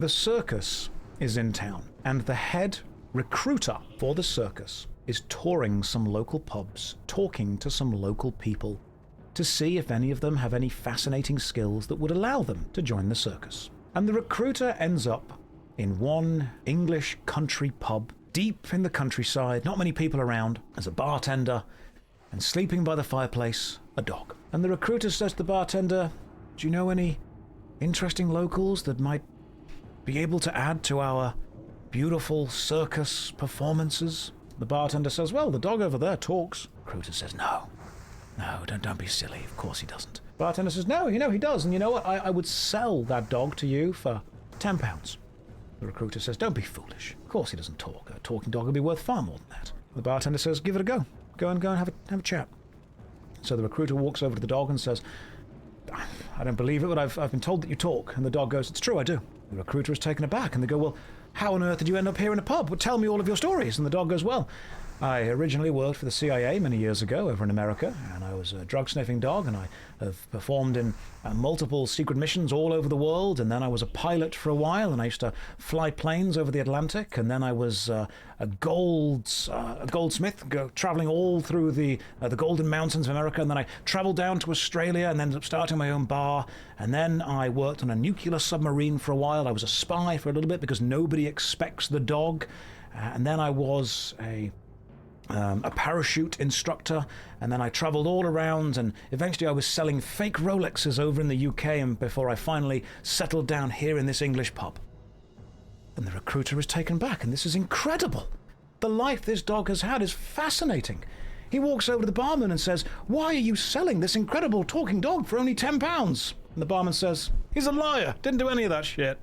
The circus is in town, and the head recruiter for the circus is touring some local pubs, talking to some local people to see if any of them have any fascinating skills that would allow them to join the circus. And the recruiter ends up in one English country pub, deep in the countryside, not many people around, as a bartender, and sleeping by the fireplace, a dog. And the recruiter says to the bartender, "Do you know any interesting locals that might be able to add to our beautiful circus performances?" The bartender says, "Well, the dog over there talks." The recruiter says, No, don't be silly. Of course he doesn't." Bartender says, "No, he does. And you know what? I would sell that dog to you for £10. The recruiter says, "Don't be foolish. Of course he doesn't talk. A talking dog would be worth far more than that." The bartender says, "Give it a go. Go and have a chat." So the recruiter walks over to the dog and says, "I don't believe it, but I've been told that you talk." And the dog goes, "It's true, I do." The recruiter is taken aback, and they go, "Well, how on earth did you end up here in a pub? Well, tell me all of your stories." And the dog goes, "Well, I originally worked for the CIA many years ago over in America, and I was a drug-sniffing dog, and I have performed in multiple secret missions all over the world, and then I was a pilot for a while, and I used to fly planes over the Atlantic, and then I was a goldsmith, traveling all through the Golden Mountains of America, and then I traveled down to Australia and ended up starting my own bar, and then I worked on a nuclear submarine for a while. I was a spy for a little bit because nobody expects the dog, and then I was a parachute instructor, and then I traveled all around, and eventually I was selling fake Rolexes over in the UK, and before I finally settled down here in this English pub." And the recruiter is taken back, and this is incredible. The life this dog has had is fascinating. He walks over to the barman and says, "Why are you selling this incredible talking dog for only £10? And the barman says, "He's a liar, didn't do any of that shit."